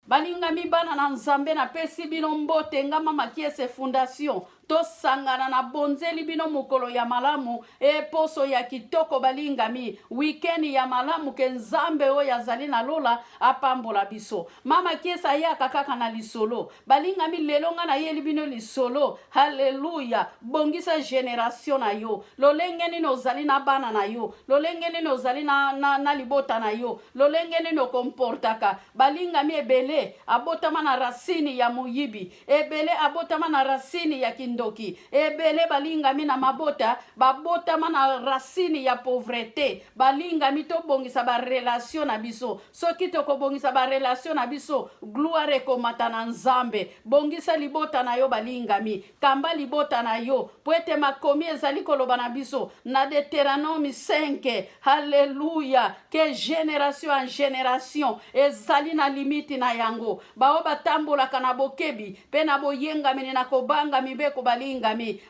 balingami bana na nzambe na pesi bino mbote nga mama Kiese Fondation to sangana na bonzeli bino mukolo ya malamu poso ya kitoko balingami weekend ya malamu ke nzambe o yazali na lola apambola biso mama Kiesa ya kaka na lisolo balingami lelonga na yeli bino lisolo haleluya bongisa generation na yo lolengeni no zali na bana na yo lolengeni no zali na libota na yo lolengeni no komportaka balingami ebele abotama na rasini ya muyibi ebele abotama na rasini ya kindoki ebele balingami na mabota babotama na rasini ya pauvreté balingami to bongisa ba relation na biso soki to ko bongisa ba relation na biso gloire komata na nzambe bongisa libota na yo balingami kamba libota na yo poete makomi ezali koloba na biso na Deutéronome 5 haleluya ke génération en génération ezali na limiti na yango bao batambolaka na bokebi pe na boyengami na kobanga mibeko balingami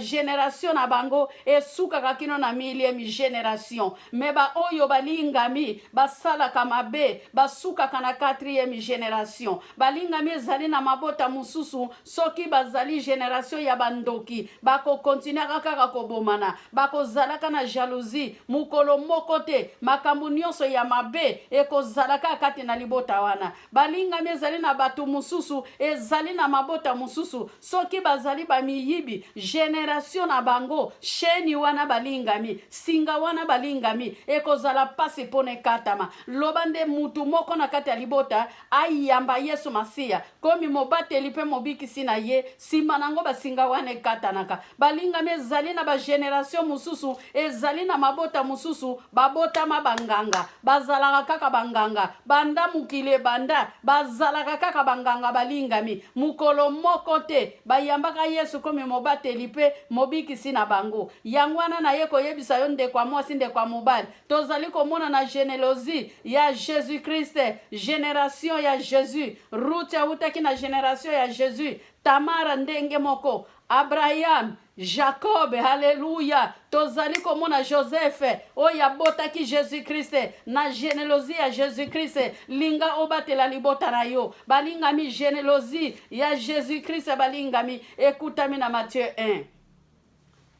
génération na bango esukaka kino na millième génération me ba oyo balingami basalaka mabe basukaka na 4e génération balingami ezali na mabota mususu soki bazali génération ya bandoki bako continuera kaka kobomana bako zalaka na jalousie mukolo mokote makambo nyonso ya mabe ekozalaka kati na libota wana balingami ezali na batu mususu ezali na mabota mususu soki bazali bamiyibi génération na bango sheni wana balingami singa wana balingami ekozala pasi pone katama lobande mutu moko na kati ya libota ayamba Yesu Masia komi mobateli pe mobikisi na ye sima nango basinga wana katanaka balingami ezali na ba génération mususu ezali na mabota mususu babota mabanganga bazalaka kaka banganga banda mukile banda bazalaka kaka banganga balingami mukolo moko te bayambaka Yesu komi mobateli pe mobikisi na bango yangwana na ye koyebisa yo ndekwa mwasi ndekwa mobali tozali komona na généalogie ya Jésus Christ génération ya Jésus route ya utaki na génération ya Jésus Tamara ndenge moko Abraham Jacob, haleluya tozali komona Joseph oya botaki Jésus Christ na généalogie ya Jésus Christ linga obatela libota na yo balingami généalogie ya Jésus Christ balingami ekutami na Matthieu 1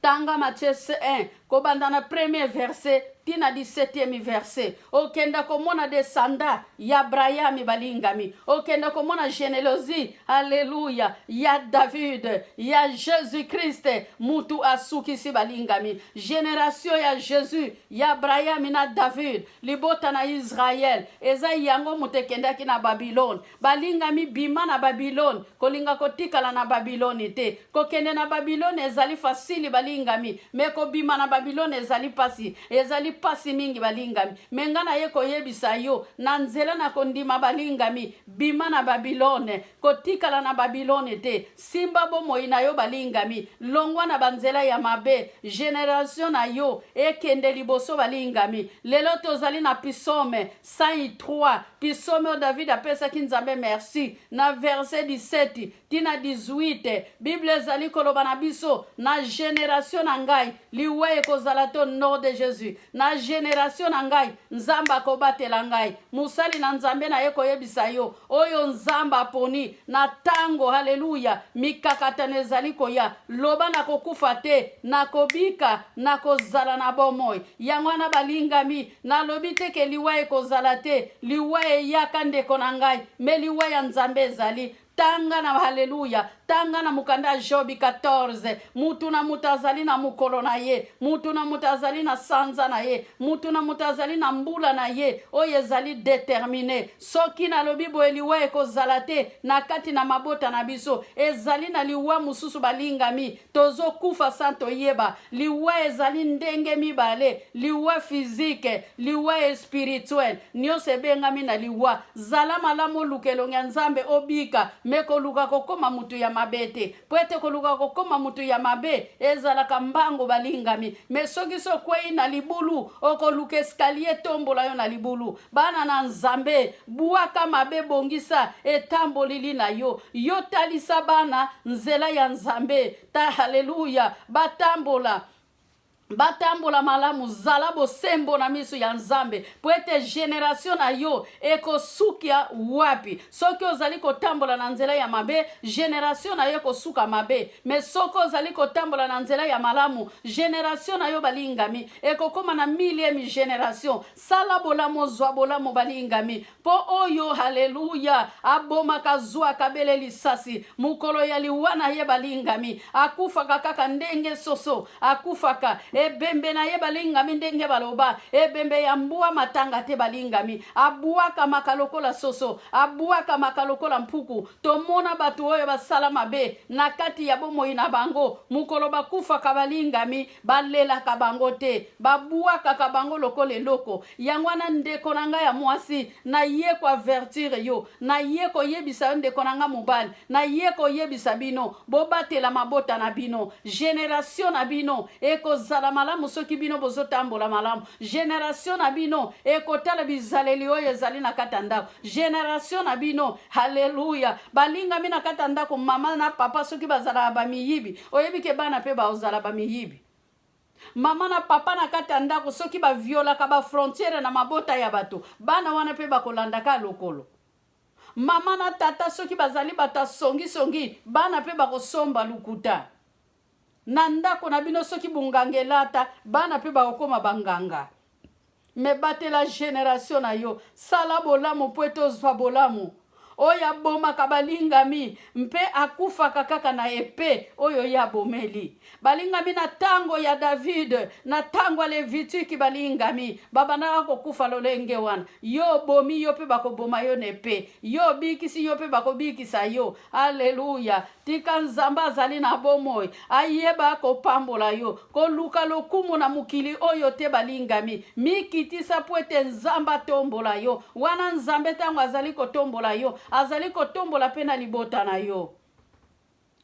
tanga Matthieu 1 kobanda na premier verset tina 17e verset okenda komona descendant ya Abraham balingami okenda komona généalogie haleluya ya David ya Jésus Christ mutu asukisi balingami génération ya Jésus ya Abraham na David libota na Israël eza yango mutekendaki na Babylone balingami bima na Babylone kolinga kotikala na Babylone te kokende na Babylone ezali facile balingami meko bima na Babylone ezali pasi mingi balingami mengana ye koyebisa yo na nzela na kondima balingami bima na Babylone kotikala na Babylone te simba bomoi na yo balingami longwa na banzela ya mabe génération na yo ekende liboso balingami lelo tozali na Psaume 103 Psaume David apesaki nzambe merci na verset 17 tina 18 Bible ezali koloba na biso na génération na ngai liwe kozala to nom de Jésus na génération na ngai nzamba kobatela ngai musali na nzambe na ye koyebisa yo oyo nzamba poni na tango haleluya mikakatano ezali koya loba na kokufa te na kobika na kozala na bomoi yango na balingami na lobi te ke liwe kozala te liwe yaka ndeko na ngai me liwe ya nzambe ezali tanga na haleluya tanga na mukanda Jobi 14 mutu na mutazali na mukolo na ye mutu na mutazali na sanza na ye mutu na mutazali na mbula na ye oyo ezali déterminé soki na lobi boeliwa ekozala te na kati na mabota na biso ezali na liwa mususu balingami tozo kufa santo yeba liwa ezali ndenge mibale liwa physique liwa spirituel nyose bengami na liwa zala malamu lukelonga nzambe obika meko luka kokoma mutu ya mabete poete koluka kokoma mutu ya mabe ezalaka mbango balingami mesoki sokwei na libulu okoluka escalier tombola yo na libulu bana na nzambe buaka mabe bongisa etambolili na yo yo talisa bana nzela ya nzambe ta haleluya batambola batambola malamu zala bosembo na miso ya nzambe po ete generation na yo ekosukia wapi. Soki ozali kotambola na nzela ya mabe, generation na yo ekosuka mabe. Me soki ozali kotambola na nzela ya malamu, generation na yo balingami ekokoma na millième generation. Sala bolamu zwa bolamu balingami po oyo haleluya abomaka zwa kabele lisasi mukolo ya liwana ye balingami akufaka kaka ndenge soso akufaka ebembe na ye balingami ndenge baloba ebembe ya mbua matanga te balingami abuaka makalokola soso abuaka makalokola mpuku. Tomona batu oyo basala mabe na kati ya bomoi na bango mukolo bakufaka balingami balela kabango te babuaka kabango lokole loko yangwana ndeko nanga ya mwasi na ye ko avertir yo na ye ko yebisa ndeko nanga mobali na ye ko yebisa bino bobatela mabota na bino generation na bino ekozala malamu soki bino bozotambola malamu generation na bino ekotala bizaleli oyo ezali na kata ndako generation na bino haleluya balingami na kata ndako mama na papa soki bazala bamiyibi oyebi ke bana pe bazala bamiyibi mama na papa na kata ndako soki baviolaka bafrontiere na mabota ya bato bana wana pe bakolandaka lokolo. Mama na tata soki bazali bata songi bana pe bakosomba lukuta na ndako na bino soki bungangelata bana pe bakokoma banganga. Me batela generation na yo sala bolamu po ete ozwa bolamu oya boma kabalingami mpe akufa kaka na epe oyo ya bomeli balingami na tango ya David na tango Levitiki balingami babana kokufa lolenge wana yo bomi yo pe bakoboma yo nepe yo bikisi yo pe bakobikisa yo haleluya tika nzamba azali na bomoi ayeba kopambola yo koluka lokumu na mukili oyo te balingami mikitisa po ete nzamba tombola yo wana nzambe tango azali kotombola yo azali kotombola pena libota na yo.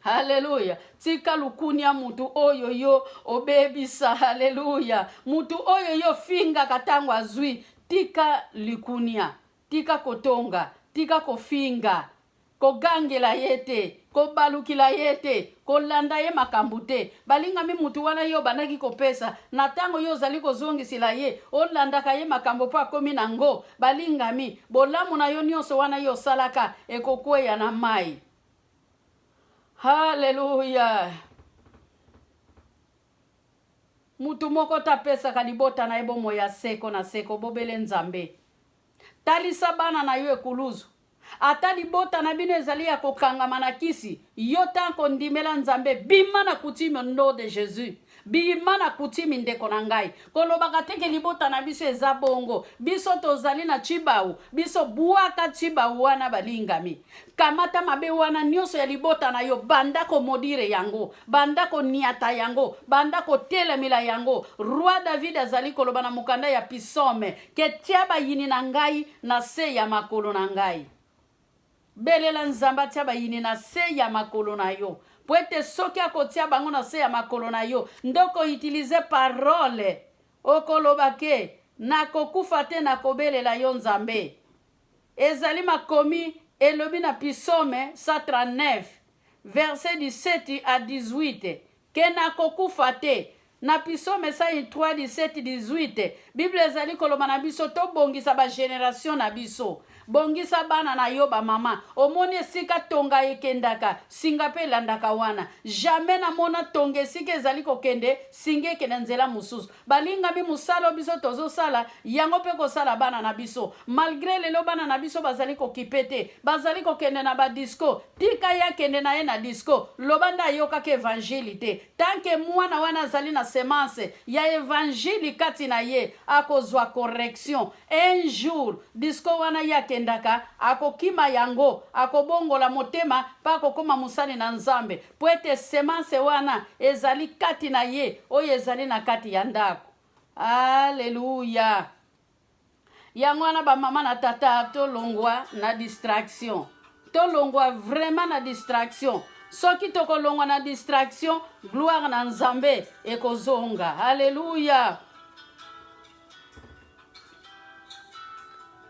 Haleluya. Tika lukunia mutu oyo yo obebisa. Haleluya. Mutu oyo yo finga katango azui. Tika likunia. Tika kotonga. Tika kofinga. Kogangela yete. Kobalukila yete. Kolanda ye makambute. Balingami mutu wana yo banaki kopesa. Natango yo zali kozongisila ye. Olandaka ye makambo pa komi nango. Balingami. Bolamu na yo nyonso wana yo salaka. Ekokwe ya na mai. Haleluya. Mutu moko tapesa kalibota na ebo moya seko na seko bobele nzambe. Talisa bana na yo ekuluzu. Ata libota na bino ezali ya kokangama na kisi yo tanko ndimela nzambe bima na kutimi no de Jésus bima na kutimi ndeko na ngai kolobaka teke libota na biso eza bongo biso tozali na chibau biso buaka chibau wana balingami kamata mabe wana nyonso ya libota na yo banda ko modire yango banda ko niata yango banda ko telemila yango roi David azali koloba na mukanda ya Pisome ke tiaba yini na ngai na se ya makolo na ngai belela nzamba tia bayini na se ya makolo na yo po ete soki akotia bango na se ya makolo na yo ndoko utilize parole okoloba ke nakokufa te nakobelela yo nzambe ezali makomi elobi na Pisome 139 verset 17 à 18 ke nakokufa te na Pisome 3 17 18 Bible ezali koloba na biso to bongisa ba generation na biso bongisa bana na yo ba mama omoni sika tonga ekendaka singa pe landaka wana jamais na mona tonge sika ezali kokende singe ke na nzela mususu balinga bi musalo biso tozo sala yango pe ko sala bana na biso malgré lelo bana na biso bazali kokipete bazali kokende na ba disco tika ya kende na ye na disco lobanda yoka ke evangelité tanke mwana wana azali na semence ya évangile kati na ye akozwa correction un jour disco wana ya kendaka akokima yango akobongola motema pa kokoma musani na nzambe po ete semence wana ezali kati na ye oyo ezali na kati ya ndako. Haleluya. Yango wana ba mama na tata tolongwa na distraction tolongwa vraiment na distraction soki tokolongwa na distraction gloire na nzambe ekozonga. Haleluya.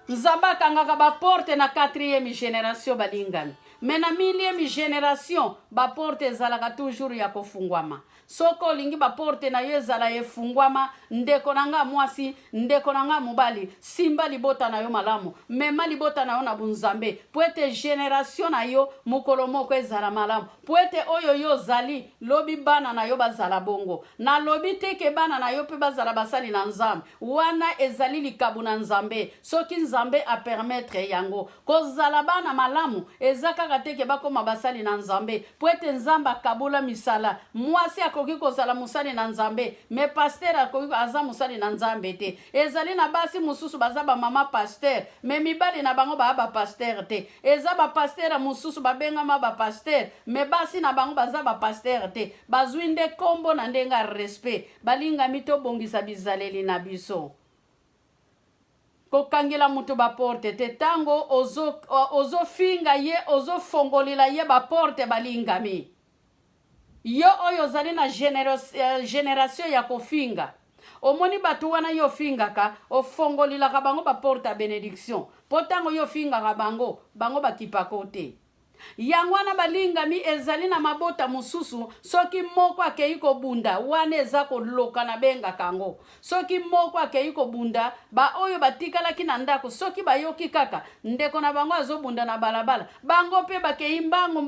Nzamba kangaka ba porte na 4e génération balingami. Mais na 1000e génération ba porte zalaka toujours ya kofungwama. Soko lingi ba porte na yo ezala efungwama, ndeko nanga mwasi, ndeko nanga mobali, simba libota na yo malamu, mema libota na yo na bunzambe, poete génération na yo mukolo moko ezala malamu, poete oyo yo zali lobi bana na yo bazala bongo, na lobi teke bana na yo pe bazala basali na nzambe, wana ezali likabu na nzambe, soki nzambe a permettre yango, kozala bana malamu, ezaka teke bakoma basali na nzambe, poete nzamba kabula misala, mwasi akoki kozala musali na nzambe, me pasteur akoki aza musali na nzambe te, ezali na basi mususu bazaba mama pasteur, me mibali na bango ba pasteur te, eza ba pasteur mususu babengama ba pasteur, me basi na bango bazaba pasteur te, bazwi nde kombo na ndenga respect, balinga mito bongisa bizaleli na biso. Kokangela mutu ba porte te tango ozo finga ye ozo fongolila ye ba porte balingami. Yo oyo zali na generation ya kofinga. Omoni batu wana yo finga ka ofongolila ka bango ba porte benediction. Potango yo finga ka bango bakipa kote. Yangwana balingami ezali na mabota mususu soki moko akei ko bunda wane eza ko loka na benga kango soki moko akei ko bunda ba oyo batikala kina ndako soki bayoki kaka ndeko na bango azobunda na balabala bango pe bakei mbango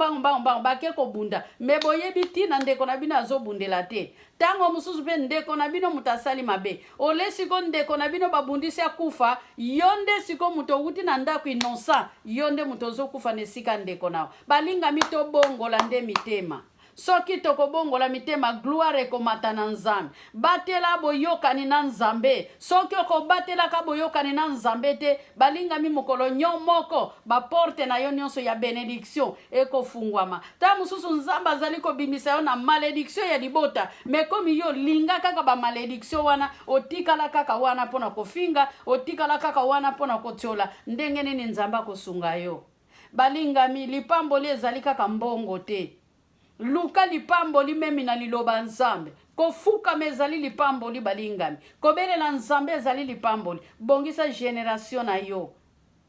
bake ko bunda meboyebi tina ndeko na bino azobundela te tango mususu pe ndeko na bino mutasali mabe ole siko ndeko na bino babundisi akufa yonde siko muto uti na ndako innocent yonde muto zokufa nesika ndeko nao balinga mito bongola nde mitema soki tokobongola mitema gloire ekomata na nzambe batela boyokani na nzambe soki okobatelaka boyokani na nzambe te balinga mi mokolo nyo moko baporte na yo nyonso ya benediction ekofungwama ta mususu nzambe azali kobimisa yo na malédiction ya libota me komi yo linga kaka ba malédiction wana otikala kaka wana pona kofinga otikala kaka wana pona kotiola ndenge nini nzambe akosunga yo balingami lipamboli ezali kaka mbongo te luka lipamboli memi na liloba nzambe kofuka mezali lipamboli balingami kobelela nzambe ezali lipamboli bongisa génération na yo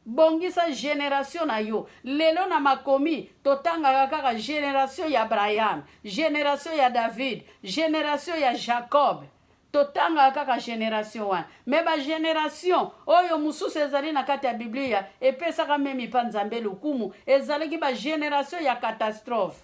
bongisa génération na yo lelo na makomi totanga kaka génération ya Abraham génération ya David génération ya Jacob totanga kaka génération wana me ba génération oyo mususu ezali na kati ya Biblia epesaka memi pa nzambe lukumu ezali ki ba génération ya catastrophe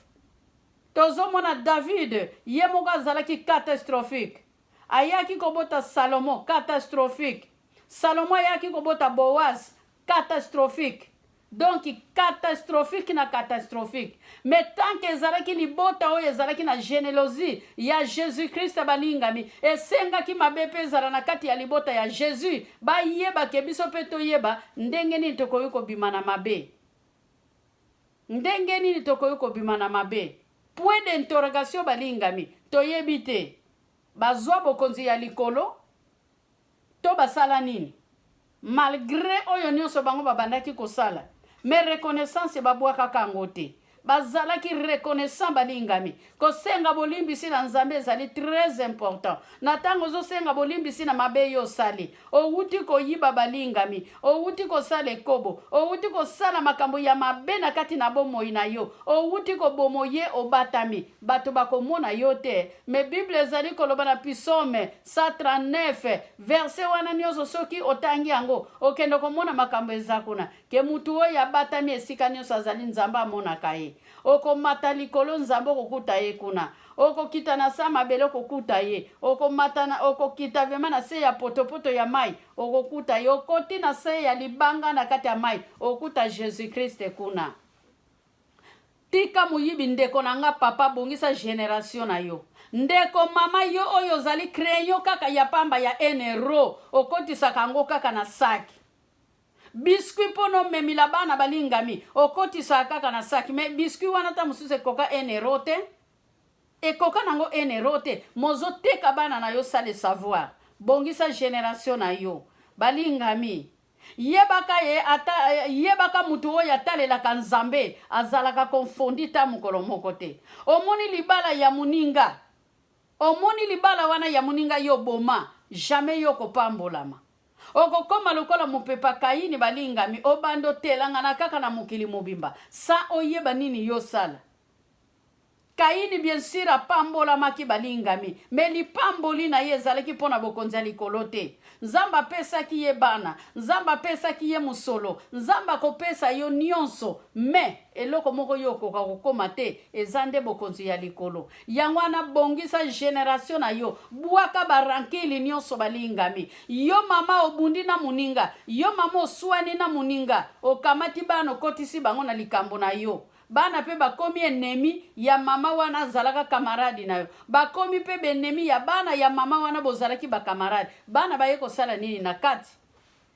tozomona David ye moko azalaki catastrophique ayaki kobota Salomo catastrophique Salomo ayaki kobota Boaz catastrophique donc catastrophique na catastrophique mais tant que ezalaki libota oyo ezalaki na généalogie ya Jésus-Christ balingami esengaki mabe pe ezala na kati ya libota ya Jésus bayeba ke biso pe toyeba ndenge nini tokoki kobima na mabe ndenge nini tokoki kobima na mabe point d'interrogation balingami toyebi te bazwa bokonzi ya likolo to basala nini malgré oyo nyonso bango babandaki kosala mais reconnaissance babwaka kango te bazalaki reconnaissant balingami kosenga bolimbisi na nzambe ezali très important na tango ozosenga bolimbisi na mabe yo sali outi koyiba balingami outi kosala ekobo outi kosala makambo ya mabe na kati na bomoi na yo outi kobomoye obatami bato bakomona yo te me Bible ezali koloba na Psaume 139 verset wana nyonso soki otangi yango okende komona makambo ezakuna ke mutu oyo abatami esika nyonso azali nzambe amonaka ye okomata likolo nzambe okokuta ye kuna okokita na sa mabele okokuta ye okokita vema na se ya potopoto ya mai okokuta ye okoti na se ya libanga na kati ya mai okuta Jésus-Christ kuna tika muyibi ndeko nanga papa bongisa génération na yo ndeko mama yo oyo zali crayon kaka ya pamba ya €1 okotisaka yango kaka na saki biscuit pono memila bana balingami okotisa kaka na saki me biscuit wana ta mususu ekoka €1 te ekoka nango €1 te mozo teka bana na yo sale savoir bongisa génération na yo balingami yebaka mutu oyo atalelaka nzambe azalaka konfondi ta mokolo moko te omoni libala ya muninga omoni libala wana ya muninga yo boma jamais yo kopambolama okokoma lokola mopepa Kaini balingami obando telangana kaka na mokili mobimba sa oyeba nini yo sala. Kaini bien sûr apambolamaki balingami me lipamboli na ye ezalaki mpona bokonzi ya likolo te. Nzambe apesaki ye bana, Nzambe apesaki ye musolo, Nzambe akopesa yo nyonso me eloko moko yo okoka kokoma te eza nde bokonzi ya likolo. Yango wana bongisa generation na yo bwaka barankili nyonso balingami. Yo mama obundi na muninga, yo mama oswani na muninga, okamati bana okotisi bango na likambo na yo. Bana pe bakomi ennemi ya mama wana zalaka kamaradi na yo. Bakomi pe benemi ya bana ya mama wana bozalaki ba kamaradi. Bana baye kosala nini na kati?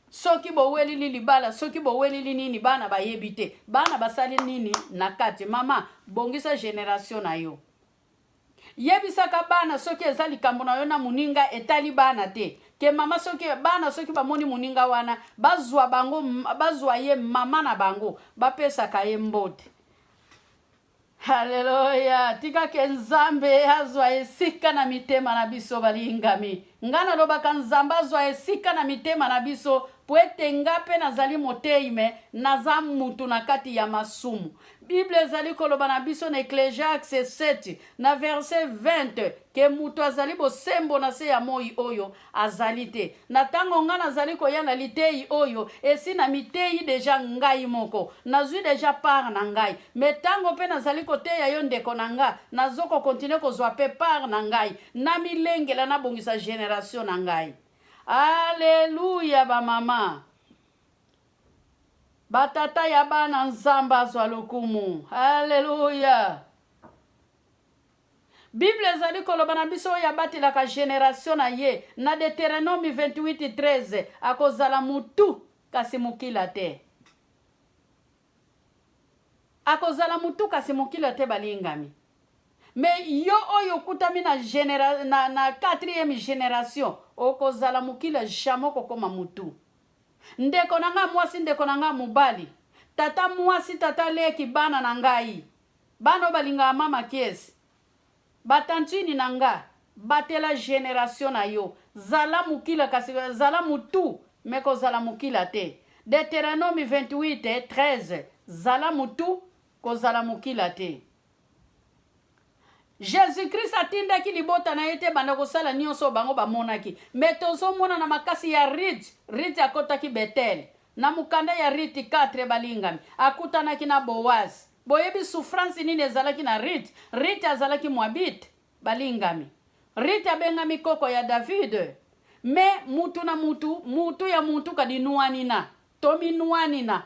Soki boweli libala, soki boweli nini bana bayebi te. Bana basali nini na kati? Mama, bongisa generation na yo. Yebisaka bana soki ezali likambo na yo na muninga etali bana te. Ke mama soki bana soki bamoni muninga wana bazwa bango bazwa ye mama na bango bapesaka ye mbote. Haleluya. Tika ke Nzambe azwa esika na mitema na biso balingami. Ngana lobaka Nzambe azwa esika na mitema na biso po ete ngape nazali moteime naza mutu na kati ya masumu. Bible ezali koloba na biso na Ecclesiastes 7 na verset 20 ke mutu azali bosembo na se ya moi oyo azali te. Na tango nga nazali koya na litei oyo esi na mitei deja ngai moko. Nazwi deja part na ngai. Me tango pe nazali koteya yo ndeko na nga nazoko continue kozwa pe part na ngai. Na milengela na bongisa generation na ngai. Alléluia ba mama. Batata ya bana Nzambe azwa lokumu. Alléluia. Bible ezali koloba na biso ya batilaka generation na ye na Deutéronome 28:13 akozala mutu kasi mukila te. Akozala mutu kasi mukila te balingami. Me yo oyo kutami na 4e generation okozala mukila jamais kokoma mutu. Ndeko nanga mwasi ndeko nanga mubali. Tata mwasi tata leki bana na ngai. Bano balinga mama kiesi. Batantini nanga batela generation na yo. Zala mukila kasi zala mutu meko zala mukila te. Deutéronome 28:13 zala mutu ko zala mukila te. Jésus-Christ atindaki libota na yete banda kosala nyonso bango bamonaki. Metozo mona na makasi ya Rut akotaki Betel. Na mukanda ya Rut 4 balingami. Akutanaki na Boaz. Boyebi souffrance nini ezalaki na Rut. Rut azalaki Moabite balingami. Rut abengami koko ya David. Me mutu na mutu ya mutu kadinuani na. Tomi nuani na.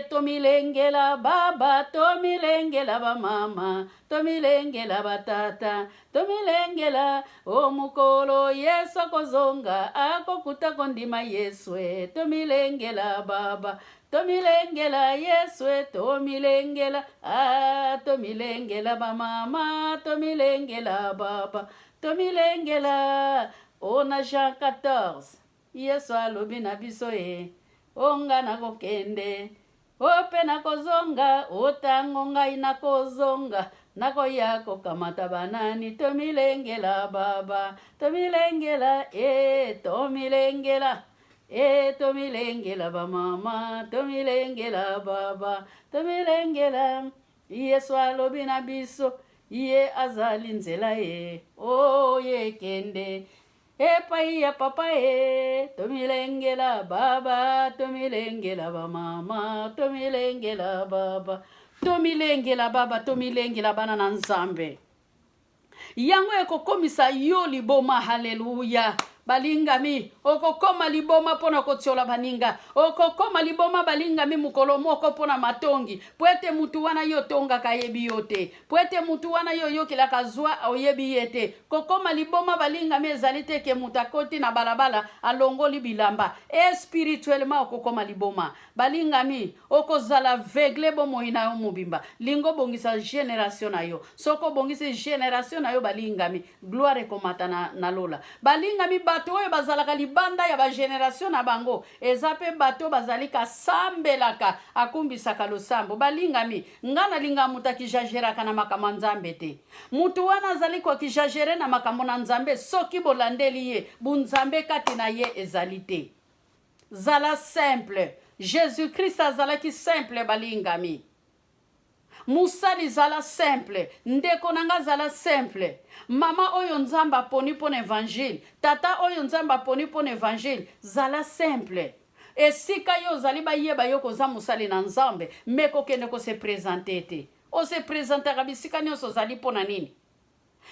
Tomilengela baba, tomilengela ba mama, tomilengela batata, tomilengela omukolo Yesu kozonga akokuta kondima Yeswe, tomilengela baba, tomilengela Yeswe, tomilengela tomilengela ba mama, tomilengela baba, tomilengela ona Jean 14 Yesu alobi na biso onga na kokende ope na kozonga otango ngai na kozonga nako yako kamata banani tomilengela baba tomilengela tomilengela tomilengela ba mama tomilengela baba tomilengela Yesu alobi na biso ye azali nzela ye kende epai ya papa tomilengela baba tomilengela ba mama tomilengela baba tomilengela baba tomilengela bana na Nzambe yango ekokomisa yo liboma. Haleluya. Balingami okokoma liboma pona kotiola baninga okokoma liboma balingami mukolo moko pona matongi poete mutu wana yo tonga kayebi yote poete mutu wana yo yokila kazwa oyebi yete kokoma liboma balingami ezalite ke mutakoti na balabala alongoli bilamba spirituellement okokoma liboma balingami okozala vegle bomo ina yo mubimba lingo bongisa generation na yo soko bongisa generation na yo balingami gloire komata na lola balingami bato oyo bazalaka libanda ya ba generation na bango ezape bato bazalika sambelaka akumbisaka losambo balingami ngana linga mutaki jajeraka na makambo Nzambe te mutu wana azali kwa kijajere na makambo na Nzambe soki bolandeli ye bunzambe kati na ye ezalite zala simple. Jésus-Christ azalaki simple balingami. Musali zala simple, ndeko nanga zala simple. Mama oyo nzamba aponi pona évangile, tata oyo nzamba aponi pona évangile, zala simple. Esika yo zali bayeba yo koza musali na nzambe, meko kende ko se présenter te. O se présenter bisika nyonso zali pona nini?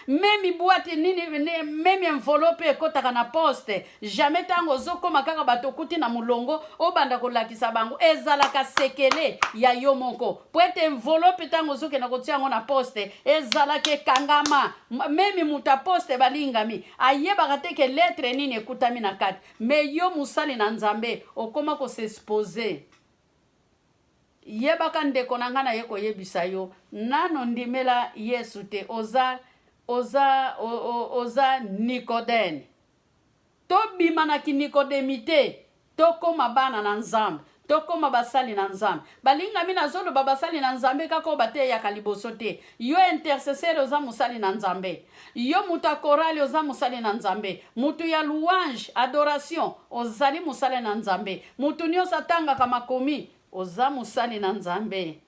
Même boîte nini, même enveloppe ekotaka na poste, jamais tango zokoma kaka bato kuti na mulongo obanda kolakisa bango ezalaka sekele ya yo moko. Po ete enveloppe tango zoke na kotia yango na poste ezalaka kangama. Même muta poste balingami ayebaka te ke lettre nini ekutami na kati. Mais yo musali na nzambe okoma ko s'exposer. Yebaka ndeko nanga na ye koyebisa yo nano ndimela Yesu te oza Nicodème. To bimana ki Nicodemite, to koma bana na nzambe, to koma basali na nzambe. Balinga mina zolo babasali na nzambe kako bate ya kaliboso te. Yo intercesseur oza musali na nzambe. Yo muta korali oza musali na nzambe. Mutu ya louange, adoration, ozali musali na nzambe. Mutu nyonso atanga kama komi, oza musali na nzambe.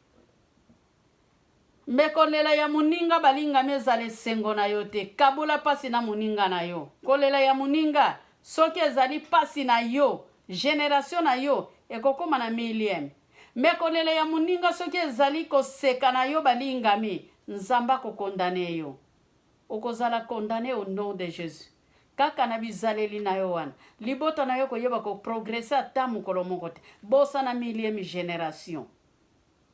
Mekolela ya muninga balinga mezale sengo na yo te. Kabula pasi na muninga na yo. Kolela ya muninga soki ezali pasi na yo, generation na yo ekokoma na millième. Mekolela ya muninga soki ezali koseka na yo balingami, nzamba ko condamner yo. Okozala condamné au nom de Jésus. Kaka na bizaleli na yo wana. Libota na yo koyeba ko progresser ata mukolo moko te. Bosa na millième génération.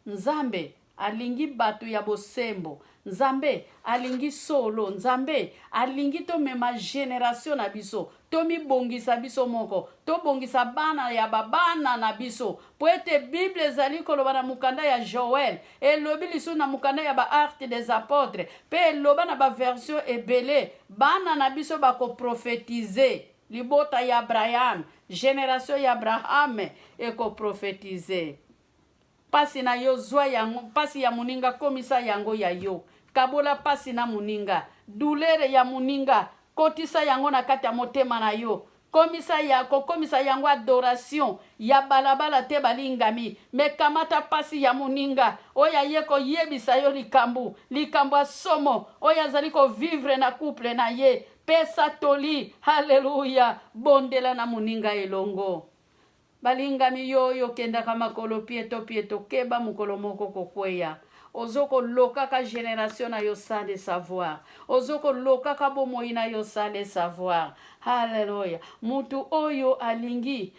Nzambe alingi batu ya bosembo. Nzambe alingi solo. Nzambe alingi to mema generation na biso. To mi bongisa biso moko. To bongisa bana ya babana na biso. Po ete Bible zali koloba na mukanda ya Joël. Elobi lisu na mukanda ya ba Actes des Apôtres. Pe eloba na ba version ebele. Bana na biso bako profetize. Libota ya Abraham. Generation ya Abraham eko profetize. Pasi na yo zwa yango, pasi ya muninga komisa yango ya yo. Kabola pasi na muninga, douleur ya muninga, kotisa yango na kati ya motema na yo. Komisa yango adoration, ya balabala te balingami. Me kamata pasi ya muninga, oya yeko yebisa yo likambu asomo, oya zaliko vivre na couple na ye. Pesa toli, haleluya, bondela na muninga elongo. Balingami yo kenda kama kolo pieto keba mukolo moko kokweya. Ozoko loka ka génération na yo sans de savoir. Ozoko loka ka bomoi na yo sans de savoir. Hallelujah. Mutu oyo alingi